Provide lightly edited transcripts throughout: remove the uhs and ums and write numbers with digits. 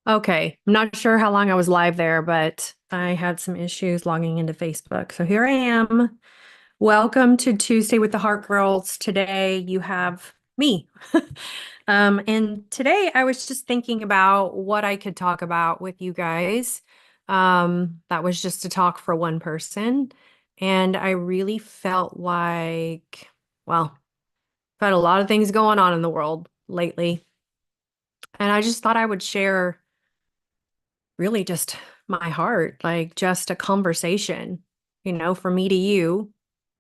Okay, I'm not sure how long I was live there, but I had some issues logging into Facebook. So here I am. Welcome to Tuesday with the Heart Girls. Today you have me. And today I was just thinking about what I could talk about with you guys. That was just to talk for one person. And I really felt like, well, I've had a lot of things going on in the world lately. And I just thought I would share really just my heart, like just a conversation, from me to you.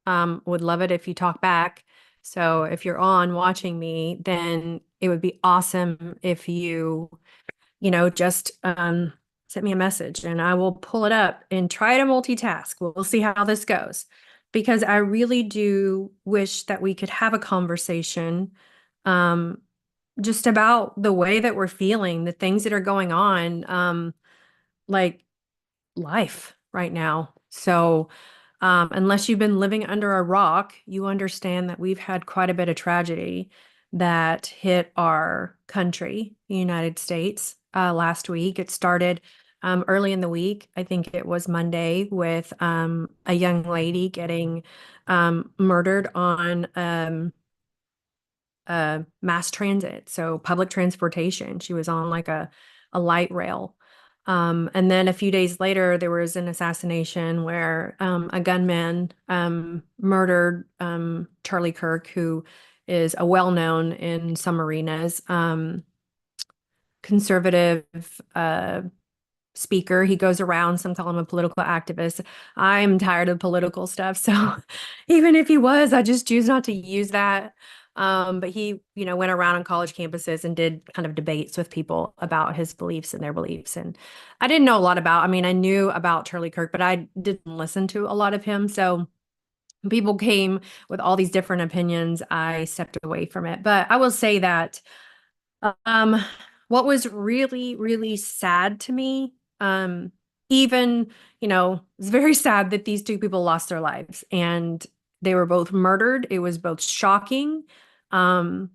Would love it if you talk back. So if you're on watching me, then it would be awesome if just send me a message and I will pull it up and try to multitask. We'll see how this goes. Because I really do wish that we could have a conversation um, just about the way that we're feeling, the things that are going on. Like life right now. So, unless you've been living under a rock, you understand that we've had quite a bit of tragedy that hit our country, the United States, last week. It started early in the week. I think it was Monday with a young lady getting murdered on mass transit, so public transportation. She was on like a light rail. And then a few days later, there was an assassination where a gunman murdered Charlie Kirk, who is a well-known in some arenas conservative speaker. He goes around, some call him a political activist. I'm tired of political stuff. So even if he was, I just choose not to use that. But he, went around on college campuses and did kind of debates with people about his beliefs and their beliefs. And I didn't know a lot about, I mean, I knew about Charlie Kirk, but I didn't listen to a lot of him. So when people came with all these different opinions, I stepped away from it. But I will say that um, what was really, really sad to me, even, it's very sad that these two people lost their lives and they were both murdered. It was both shocking. Um,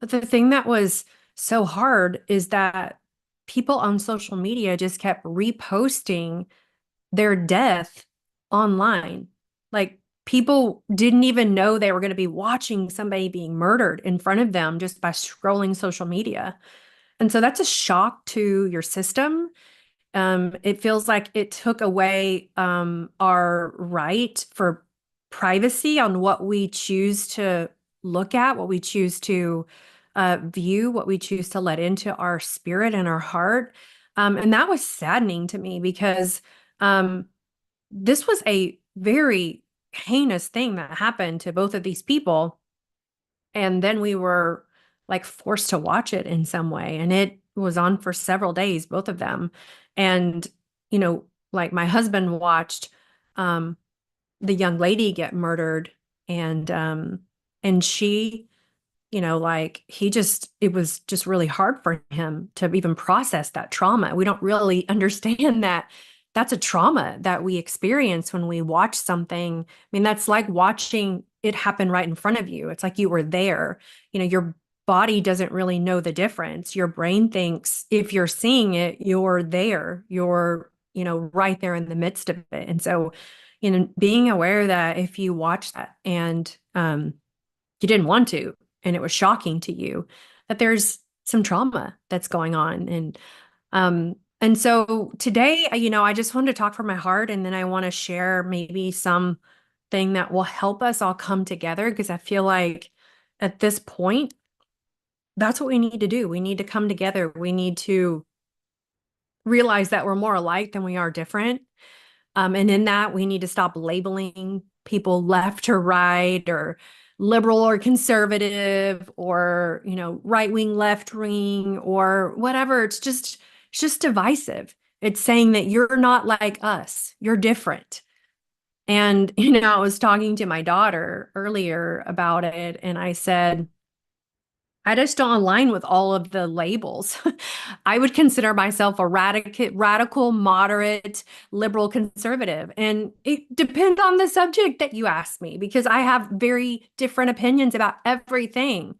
but the thing that was so hard is that people on social media just kept reposting their death online. Like people didn't even know they were going to be watching somebody being murdered in front of them just by scrolling social media. And so that's a shock to your system. It feels like it took away our right for privacy on what we choose to look at, what we choose to view, what we choose to let into our spirit and our heart. And that was saddening to me because um, this was a very heinous thing that happened to both of these people. And then we were like forced to watch it in some way. And it was on for several days, both of them. And, like my husband watched um, the young lady get murdered and she, like it was just really hard for him to even process that trauma. We don't really understand that that's a trauma that we experience when we watch something. I mean, that's like watching it happen right in front of you. It's like you were there. Your body doesn't really know the difference. Your brain thinks if you're seeing it, you're there. You're, right there in the midst of it. And so, being aware that if you watch that and you didn't want to, and it was shocking to you, that there's some trauma that's going on. And so today, I just wanted to talk from my heart, and then I want to share maybe something that will help us all come together because I feel like at this point, that's what we need to do. We need to come together. We need to realize that we're more alike than we are different. And in that, we need to stop labeling people left or right or liberal or conservative or, right wing, left wing or whatever. It's just divisive. It's saying that you're not like us. You're different. And, I was talking to my daughter earlier about it, and I said, I just don't align with all of the labels. I would consider myself a radical, moderate, liberal, conservative. And it depends on the subject that you ask me because I have very different opinions about everything.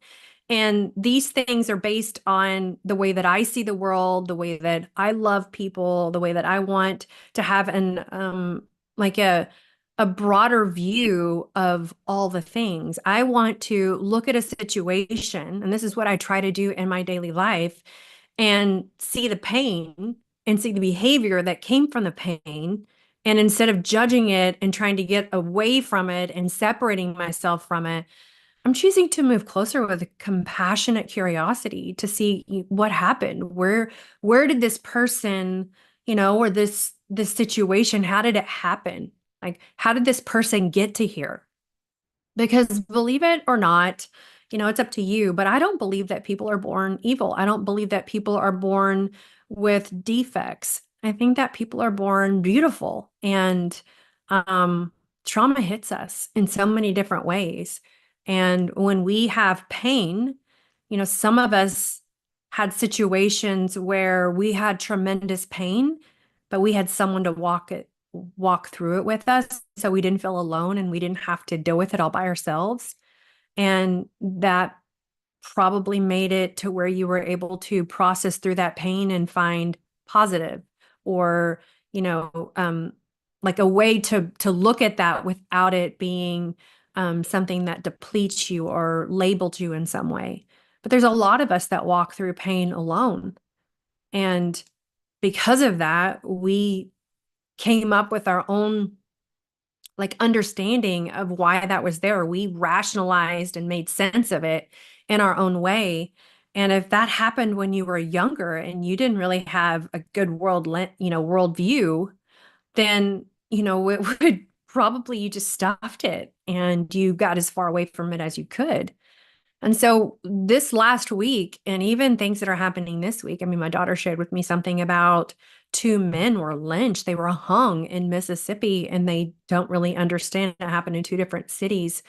And these things are based on the way that I see the world, the way that I love people, the way that I want to have an like a broader view of all the things. I want to look at a situation, and this is what I try to do in my daily life, and see the pain and see the behavior that came from the pain. And instead of judging it and trying to get away from it and separating myself from it, I'm choosing to move closer with a compassionate curiosity to see what happened. Where did this person, or this situation, how did it happen? Like, how did this person get to here? Because believe it or not, it's up to you, but I don't believe that people are born evil. I don't believe that people are born with defects. I think that people are born beautiful, and um, trauma hits us in so many different ways. And when we have pain, some of us had situations where we had tremendous pain, but we had someone to walk through it with us. So we didn't feel alone and we didn't have to deal with it all by ourselves. And that probably made it to where you were able to process through that pain and find positive, or, you know, um, like a way to look at that without it being something that depletes you or labeled you in some way. But there's a lot of us that walk through pain alone. And because of that, we came up with our own like understanding of why that was there. We rationalized and made sense of it in our own way. And if that happened when you were younger and you didn't really have a good worldview, then, it would probably you just stuffed it and you got as far away from it as you could. And so this last week, and even things that are happening this week, I mean, my daughter shared with me something about two men were lynched. They were hung in Mississippi, and they don't really understand it happened in two different cities.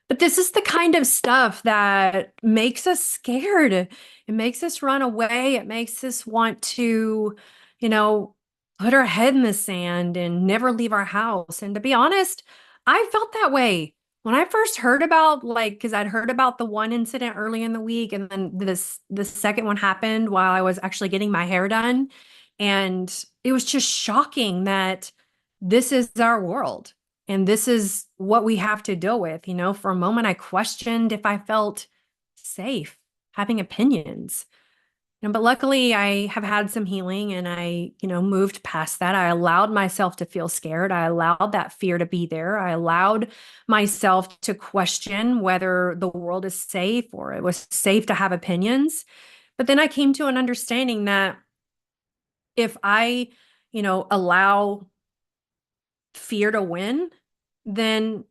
But this is the kind of stuff that makes us scared. It makes us run away. It makes us want to, you know, put our head in the sand and never leave our house. And to be honest, I felt that way when I first heard about, like, because I'd heard about the one incident early in the week, and then the second one happened while I was actually getting my hair done. And it was just shocking that this is our world. And this is what we have to deal with. For a moment, I questioned if I felt safe having opinions. But luckily, I have had some healing, and I, moved past that. I allowed myself to feel scared. I allowed that fear to be there. I allowed myself to question whether the world is safe or it was safe to have opinions. But then I came to an understanding that if I, allow fear to win, then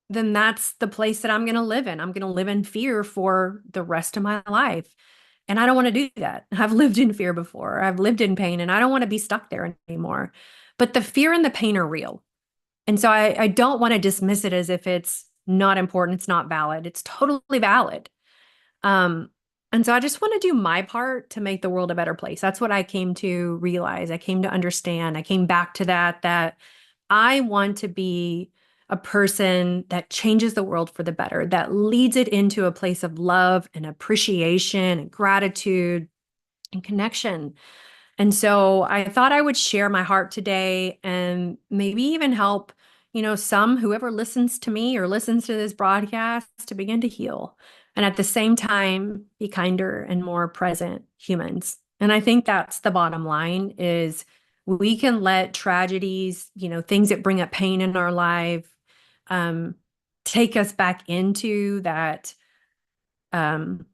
that's the place that I'm going to live in. I'm going to live in fear for the rest of my life. And I don't want to do that. I've lived in fear before. I've lived in pain, and I don't want to be stuck there anymore. But the fear and the pain are real. And so I don't want to dismiss it as if it's not important, it's not valid. It's totally valid. Um, and so I just want to do my part to make the world a better place. That's what I came to realize. I came to understand. I came back to that I want to be a person that changes the world for the better, that leads it into a place of love and appreciation and gratitude and connection. And so I thought I would share my heart today and maybe even help, whoever listens to me or listens to this broadcast to begin to heal. And at the same time, be kinder and more present humans. And I think that's the bottom line is we can let tragedies, things that bring up pain in our life, um, take us back into that um,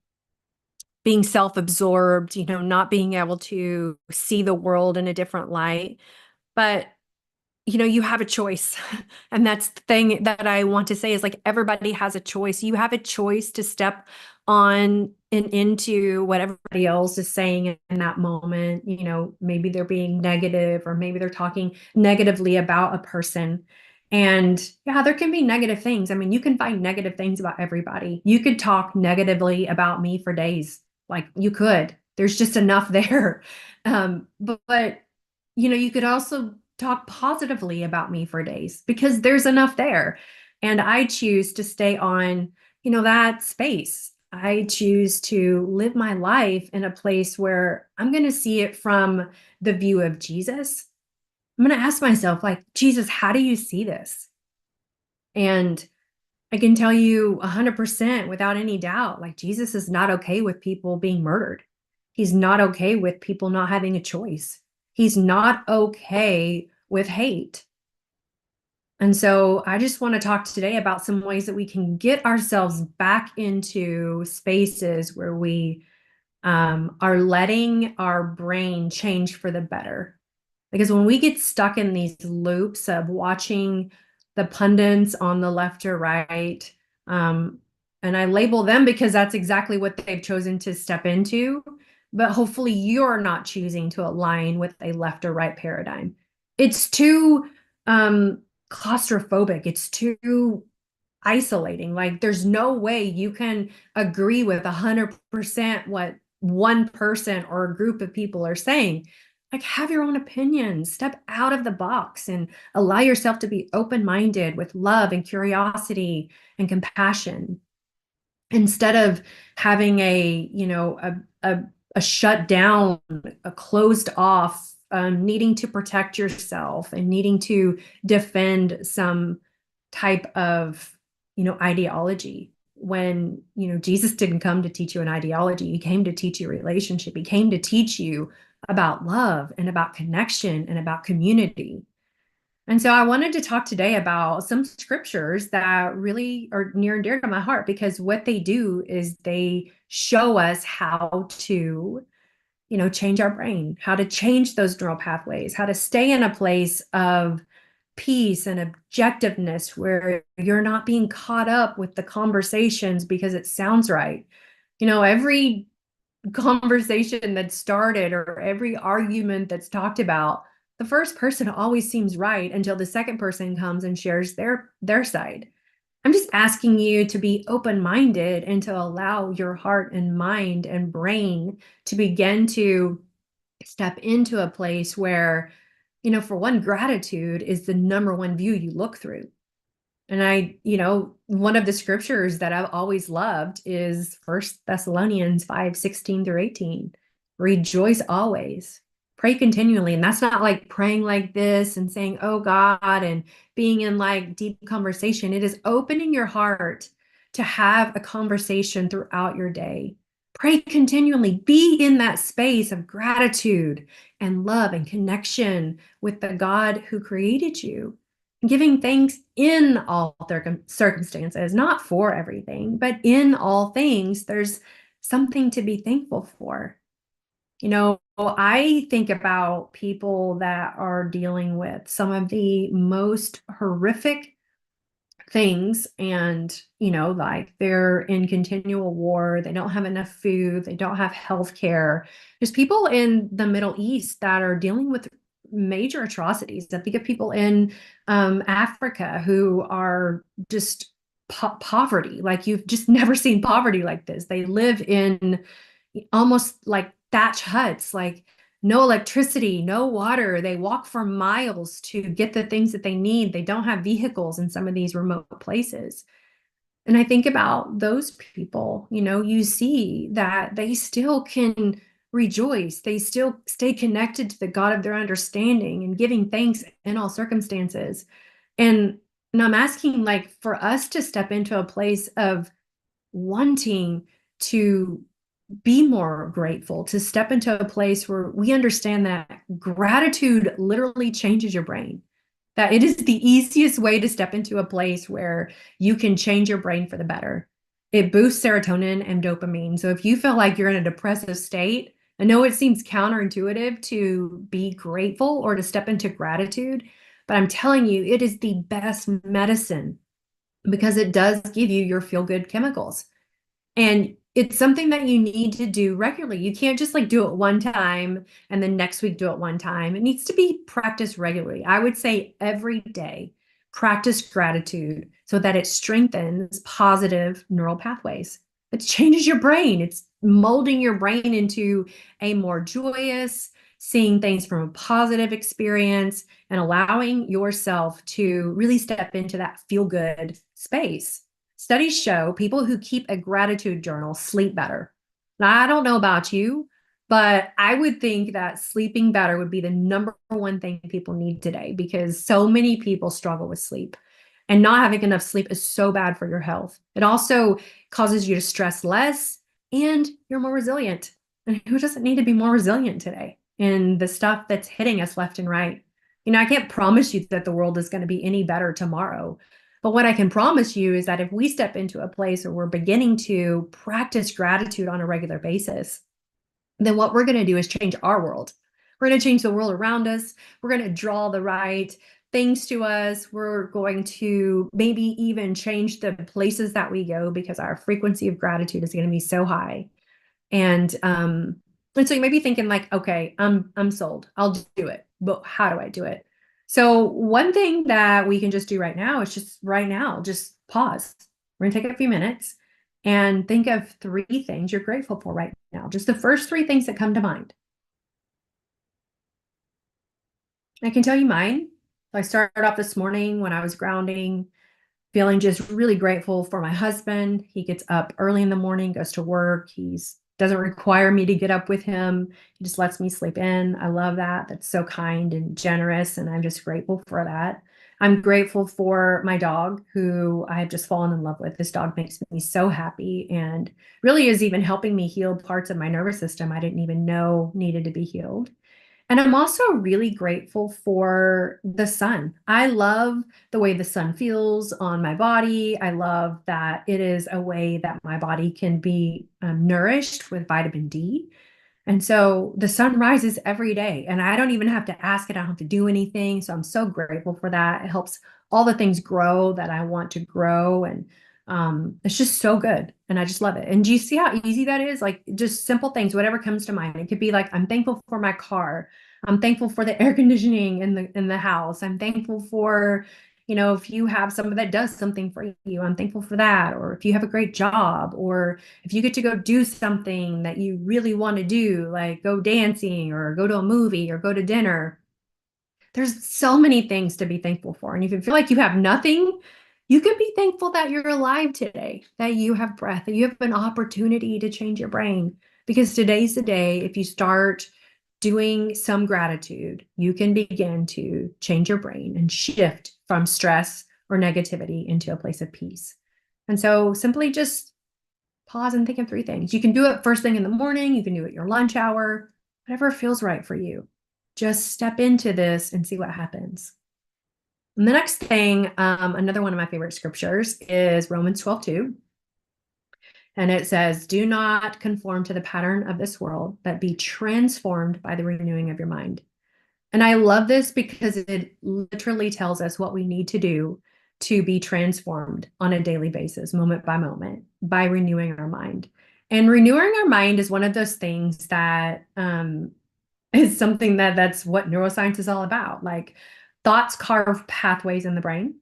being self-absorbed, not being able to see the world in a different light. But, you have a choice. And that's the thing that I want to say is like everybody has a choice. You have a choice to step on and into what everybody else is saying in that moment. Maybe they're being negative, or maybe they're talking negatively about a person. And yeah, there can be negative things. I mean, you can find negative things about everybody. You could talk negatively about me for days. Like you could. There's just enough there. But you could also talk positively about me for days because there's enough there. And I choose to stay on, that space. I choose to live my life in a place where I'm going to see it from the view of Jesus. I'm going to ask myself, like, Jesus, how do you see this? And I can tell you 100% without any doubt, like, Jesus is not okay with people being murdered. He's not okay with people not having a choice. He's not okay with hate. And so I just want to talk today about some ways that we can get ourselves back into spaces where we are letting our brain change for the better. Because when we get stuck in these loops of watching the pundits on the left or right, um, and I label them because that's exactly what they've chosen to step into, but hopefully you're not choosing to align with a left or right paradigm. It's too claustrophobic. It's too isolating. Like, there's no way you can agree with 100% what one person or a group of people are saying. Like, have your own opinions, step out of the box and allow yourself to be open-minded with love and curiosity and compassion, instead of having a shut down, a closed off, needing to protect yourself and needing to defend some type of ideology. When Jesus didn't come to teach you an ideology, he came to teach you a relationship. He came to teach you about love and about connection and about community. And so I wanted to talk today about some scriptures that really are near and dear to my heart, because what they do is they show us how to, change our brain, how to change those neural pathways, how to stay in a place of peace and objectiveness where you're not being caught up with the conversations because it sounds right. Every conversation that started or every argument that's talked about, the first person always seems right until the second person comes and shares their side. I'm just asking you to be open-minded and to allow your heart and mind and brain to begin to step into a place where, for one, gratitude is the number one view you look through. And one of the scriptures that I've always loved is 1 Thessalonians 5:16-18. Rejoice always, pray continually. And that's not like praying like this and saying, oh God, and being in like deep conversation. It is opening your heart to have a conversation throughout your day. Pray continually, be in that space of gratitude and love and connection with the God who created you, giving thanks in all circumstances, not for everything, but in all things, there's something to be thankful for. I think about people that are dealing with some of the most horrific things, and like, they're in continual war, they don't have enough food, they don't have health care. There's people in the Middle East that are dealing with major atrocities. I think of people in Africa who are just poverty, like, you've just never seen poverty like this. They live in almost like thatch huts, like no electricity, no water. They walk for miles to get the things that they need. They don't have vehicles in some of these remote places. And I think about those people, you see that they still can rejoice. They still stay connected to the God of their understanding and giving thanks in all circumstances. And, and I'm asking, like, for us to step into a place of wanting to be more grateful, to step into a place where we understand that gratitude literally changes your brain, that it is the easiest way to step into a place where you can change your brain for the better. It boosts serotonin and dopamine. So if you feel like you're in a depressive state, I know it seems counterintuitive to be grateful or to step into gratitude, but I'm telling you, it is the best medicine, because it does give you your feel-good chemicals. And it's something that you need to do regularly. You can't just like do it one time and then next week do it one time. It needs to be practiced regularly. I would say every day, practice gratitude so that it strengthens positive neural pathways. It changes your brain. It's molding your brain into a more joyous, seeing things from a positive experience, and allowing yourself to really step into that feel-good space. Studies show people who keep a gratitude journal sleep better. Now, I don't know about you, but I would think that sleeping better would be the number one thing people need today because so many people struggle with sleep. And not having enough sleep is so bad for your health. It also causes you to stress less and you're more resilient. And who doesn't need to be more resilient today in the stuff that's hitting us left and right? I can't promise you that the world is going to be any better tomorrow. But what I can promise you is that if we step into a place where we're beginning to practice gratitude on a regular basis, then what we're going to do is change our world. We're going to change the world around us. We're going to draw the right things to us. We're going to maybe even change the places that we go because our frequency of gratitude is going to be so high. And so you may be thinking like, okay, I'm sold. I'll do it. But how do I do it? So one thing that we can just do right now is just pause. We're gonna take a few minutes and think of 3 things you're grateful for right now. Just the first 3 things that come to mind. I can tell you mine. I started off this morning when I was grounding, feeling just really grateful for my husband. He gets up early in the morning, goes to work. He's doesn't require me to get up with him. He just lets me sleep in. I love that. That's so kind and generous, and I'm just grateful for that. I'm grateful for my dog, who I have just fallen in love with. This dog makes me so happy and really is even helping me heal parts of my nervous system I didn't even know needed to be healed. And I'm also really grateful for the sun. I love the way the sun feels on my body. I love that it is a way that my body can be nourished with vitamin D. And so the sun rises every day, and I don't even have to ask it. I don't have to do anything. So I'm so grateful for that. It helps all the things grow that I want to grow. And it's just so good. And I just love it. And do you see how easy that is? Like just simple things, whatever comes to mind. It could be like, I'm thankful for my car. I'm thankful for the air conditioning in the house. I'm thankful for, if you have someone that does something for you, I'm thankful for that. Or if you have a great job, or if you get to go do something that you really want to do, like go dancing or go to a movie or go to dinner. There's so many things to be thankful for. And if you feel like you have nothing, you can be thankful that you're alive today, that you have breath, that you have an opportunity to change your brain. Because today's the day, if you start doing some gratitude, you can begin to change your brain and shift from stress or negativity into a place of peace. And so simply just pause and think of 3 things. You can do it first thing in the morning. You can do it your lunch hour, whatever feels right for you. Just step into this and see what happens. And the next thing, another one of my favorite scriptures is Romans 12:2. And it says, do not conform to the pattern of this world, but be transformed by the renewing of your mind. And I love this because it literally tells us what we need to do to be transformed on a daily basis, moment by moment, by renewing our mind. And renewing our mind is one of those things that is something that's what neuroscience is all about. Like thoughts carve pathways in the brain.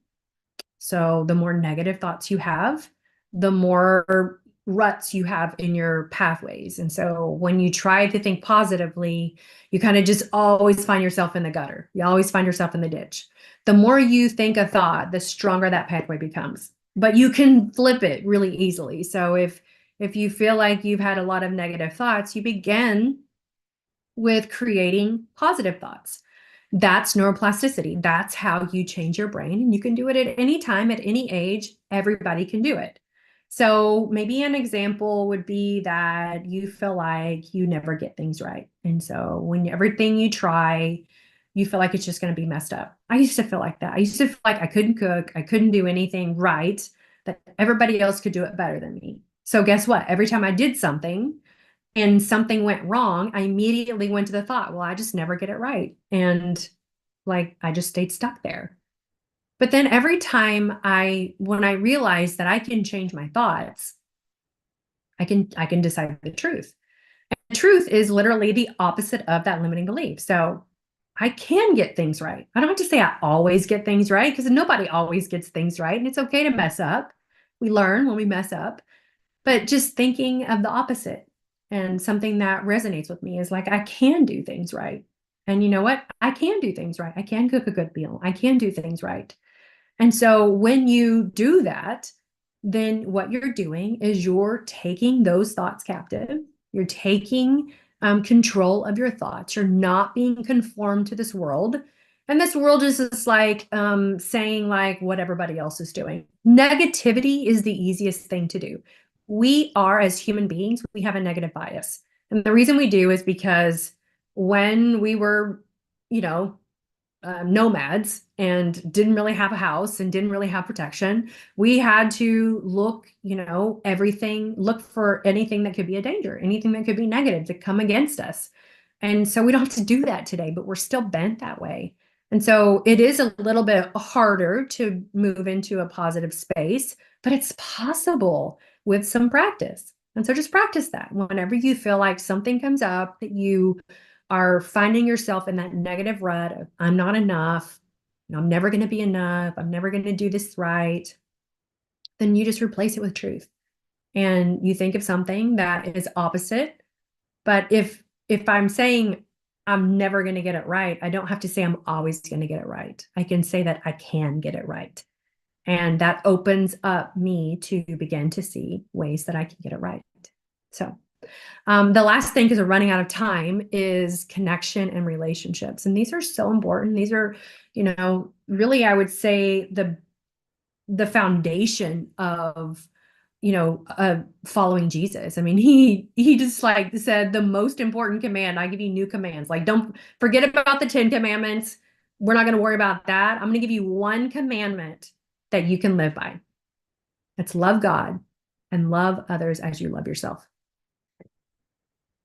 So the more negative thoughts you have, the more ruts you have in your pathways. And so when you try to think positively, you kind of just always find yourself in the gutter. You always find yourself in the ditch. The more you think a thought, the stronger that pathway becomes. But you can flip it really easily. So if you feel like you've had a lot of negative thoughts, you begin with creating positive thoughts. That's neuroplasticity. That's how you change your brain. And you can do it at any time, at any age. Everybody can do it. So maybe an example would be that you feel like you never get things right. And so when everything you try, you feel like it's just going to be messed up. I used to feel like that. I used to feel like I couldn't cook. I couldn't do anything right, that everybody else could do it better than me. So guess what? Every time I did something, and something went wrong, I immediately went to the thought, well, I just never get it right. And like, I just stayed stuck there. But then every time when I realized that I can change my thoughts, I can decide the truth. And the truth is literally the opposite of that limiting belief. So I can get things right. I don't have to say I always get things right because nobody always gets things right. And it's okay to mess up. We learn when we mess up. But just thinking of the opposite, and something that resonates with me is like, I can do things right. And you know what? I can do things right. I can cook a good meal. I can do things right. And so when you do that, then what you're doing is you're taking those thoughts captive. You're taking control of your thoughts. You're not being conformed to this world. And this world is just like saying like what everybody else is doing. Negativity is the easiest thing to do. We are, as human beings, we have a negative bias. And the reason we do is because when we were, you know, nomads and didn't really have a house and didn't really have protection, we had to look, look for anything that could be a danger, anything that could be negative to come against us. And so we don't have to do that today, but we're still bent that way. And so it is a little bit harder to move into a positive space, but it's possible with some practice. And so just practice that. Whenever you feel like something comes up that you are finding yourself in that negative rut of I'm not enough, I'm never going to be enough, I'm never going to do this right, then you just replace it with truth. And you think of something that is opposite. But if I'm saying I'm never going to get it right, I don't have to say I'm always going to get it right. I can say that I can get it right. And that opens up me to begin to see ways that I can get it right. So the last thing, because we're running out of time, is connection and relationships. And these are so important. These are, really, I would say the foundation of, following Jesus. I mean, he just like said the most important command, I give you new commands. Like, don't forget about the 10 commandments. We're not going to worry about that. I'm going to give you one commandment that you can live by. It's love God and love others as you love yourself.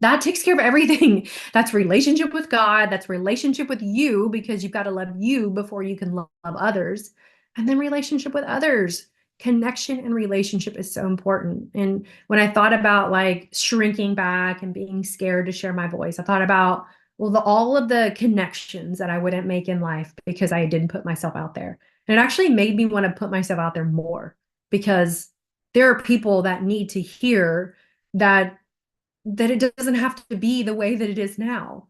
That takes care of everything. That's relationship with God. That's relationship with you, because you've got to love you before you can love others. And then relationship with others. Connection and relationship is so important. And when I thought about like shrinking back and being scared to share my voice, I thought about, well, all of the connections that I wouldn't make in life because I didn't put myself out there. And it actually made me want to put myself out there more, because there are people that need to hear that it doesn't have to be the way that it is now.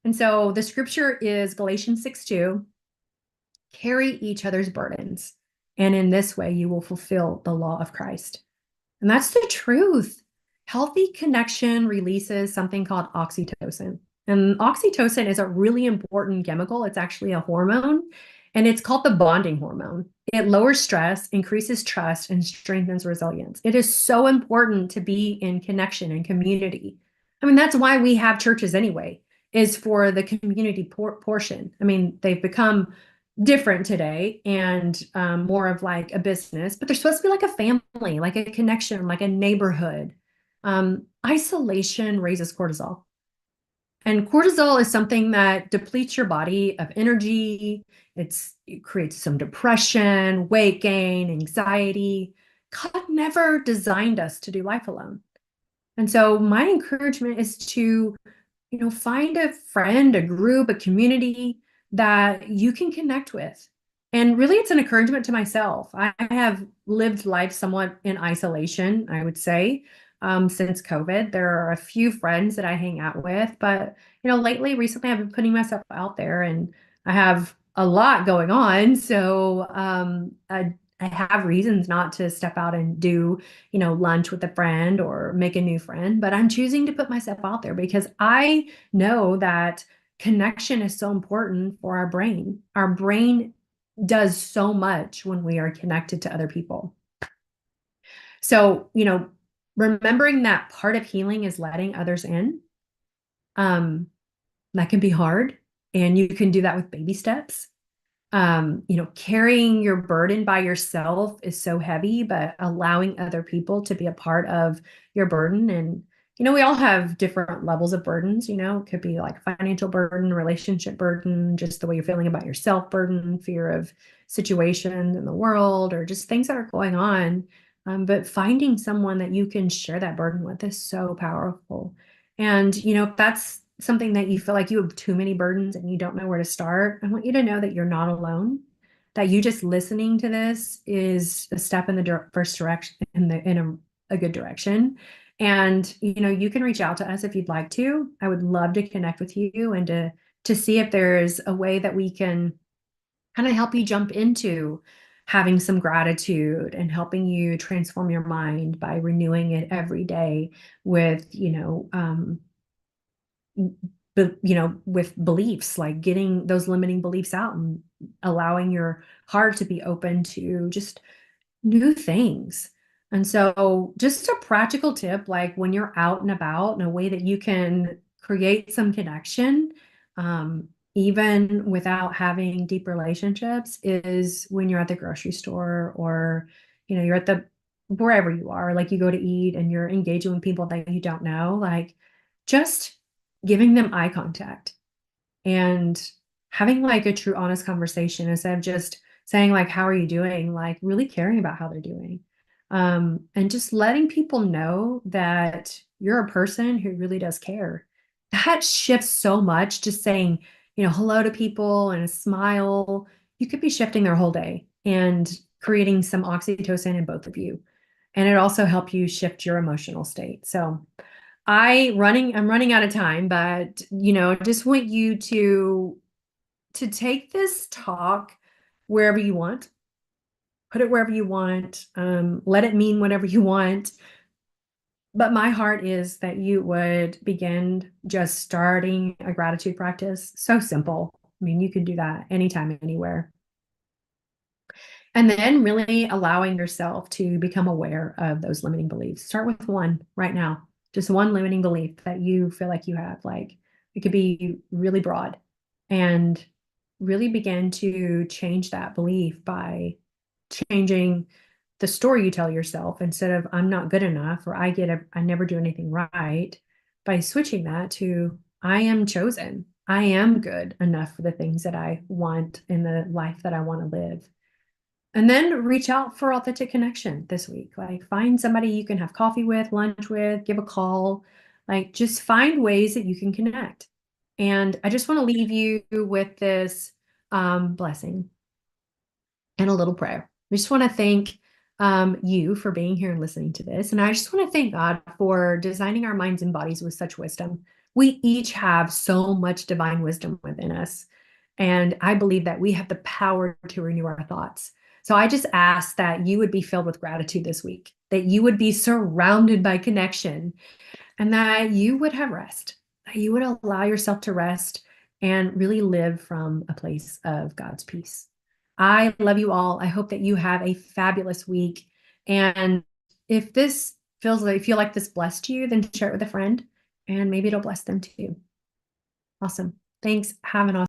And so the scripture is Galatians 6:2, carry each other's burdens, and in this way you will fulfill the law of Christ. And that's the truth. Healthy connection releases something called oxytocin. And oxytocin is a really important chemical. It's actually a hormone, and it's called the bonding hormone. It lowers stress, increases trust, and strengthens resilience. It is so important to be in connection and community. I mean, that's why we have churches anyway, is for the community portion. I mean, they've become different today and more of like a business, but they're supposed to be like a family, like a connection, like a neighborhood. Isolation raises cortisol. And cortisol is something that depletes your body of energy. It creates some depression, weight gain, anxiety. God never designed us to do life alone. And so my encouragement is to, find a friend, a group, a community that you can connect with. And really, it's an encouragement to myself. I have lived life somewhat in isolation, I would say, since COVID. There are a few friends that I hang out with, but, recently I've been putting myself out there, and I have a lot going on. So I have reasons not to step out and do, lunch with a friend or make a new friend, but I'm choosing to put myself out there because I know that connection is so important for our brain. Our brain does so much when we are connected to other people. So, remembering that part of healing is letting others in, that can be hard. And you can do that with baby steps. Carrying your burden by yourself is so heavy, but allowing other people to be a part of your burden. And, we all have different levels of burdens, it could be like financial burden, relationship burden, just the way you're feeling about yourself burden, fear of situations in the world, or just things that are going on. But finding someone that you can share that burden with is so powerful. And, if that's something that you feel like you have too many burdens and you don't know where to start, I want you to know that you're not alone, that you just listening to this is a step in the first direction, in a good direction. And, you can reach out to us if you'd like to. I would love to connect with you and to see if there's a way that we can kind of help you jump into having some gratitude and helping you transform your mind by renewing it every day with, but with beliefs, like getting those limiting beliefs out and allowing your heart to be open to just new things. And so just a practical tip, like when you're out and about, in a way that you can create some connection, even without having deep relationships, is when you're at the grocery store, or you're at the wherever you are, like you go to eat and you're engaging with people that you don't know, like just giving them eye contact and having like a true honest conversation instead of just saying like, how are you doing, like really caring about how they're doing, and just letting people know that you're a person who really does care. That shifts so much. Just saying hello to people and a smile, you could be shifting their whole day and creating some oxytocin in both of you, and it also help you shift your emotional state. So I'm running out of time, but just want you to take this talk wherever you want, put it wherever you want, let it mean whatever you want. But my heart is that you would begin just starting a gratitude practice. So simple. I mean, you can do that anytime, anywhere. And then really allowing yourself to become aware of those limiting beliefs. Start with one right now, just one limiting belief that you feel like you have. Like it could be really broad, and really begin to change that belief by changing the story you tell yourself. Instead of I'm not good enough, or I never do anything right, by switching that to I am chosen. I am good enough for the things that I want in the life that I want to live. And then reach out for authentic connection this week. Like find somebody you can have coffee with, lunch with, give a call. Like just find ways that you can connect. And I just want to leave you with this blessing and a little prayer. I just want to thank you for being here and listening to this. And I just want to thank God for designing our minds and bodies with such wisdom. We each have so much divine wisdom within us. And I believe that we have the power to renew our thoughts. So I just ask that you would be filled with gratitude this week, that you would be surrounded by connection, and that you would have rest, that you would allow yourself to rest and really live from a place of God's peace. I love you all. I hope that you have a fabulous week. And if this feels like, feel like this blessed you, then share it with a friend and maybe it'll bless them too. Awesome. Thanks. Have an awesome